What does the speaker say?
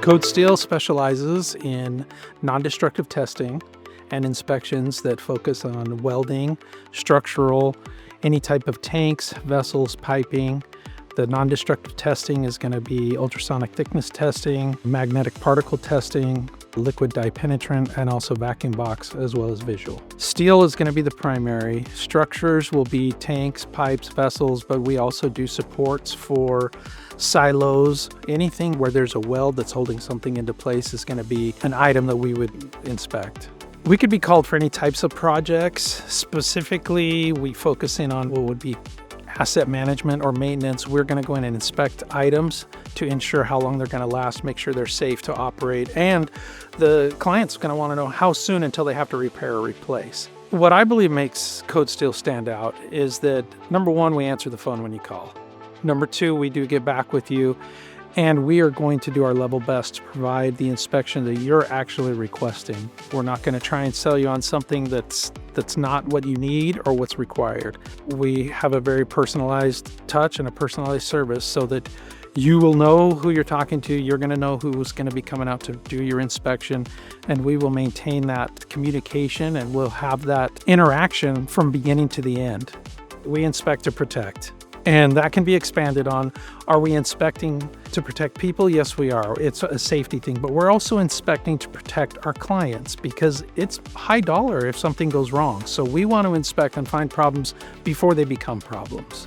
Code Steel specializes in non-destructive testing and inspections that focus on welding, structural, any type of tanks, vessels, piping. The non-destructive testing is going to be ultrasonic thickness testing, magnetic particle testing, liquid dye penetrant, and also vacuum box, as well as visual. Steel is going to be the primary. Structures will be tanks, pipes, vessels, but we also do supports for silos. Anything where there's a weld that's holding something into place is going to be an item that we would inspect. We could be called for any types of projects. Specifically, we focus in on what would be asset management or maintenance. We're going to go in and inspect items to ensure how long they're going to last, make sure they're safe to operate, and the client's going to want to know how soon until they have to repair or replace. What I believe makes Code Steel stand out is that, number one, we answer the phone when you call. Number two, we do get back with you, and we are going to do our level best to provide the inspection that you're actually requesting. We're not going to try and sell you on something that's not what you need or what's required. We have a very personalized touch and a personalized service so that you will know who you're talking to. You're going to know who's going to be coming out to do your inspection, and we will maintain that communication and we'll have that interaction from beginning to the end. We inspect to protect. And that can be expanded on. Are we inspecting to protect people? Yes, we are. It's a safety thing, but we're also inspecting to protect our clients because it's high dollar if something goes wrong. So we want to inspect and find problems before they become problems.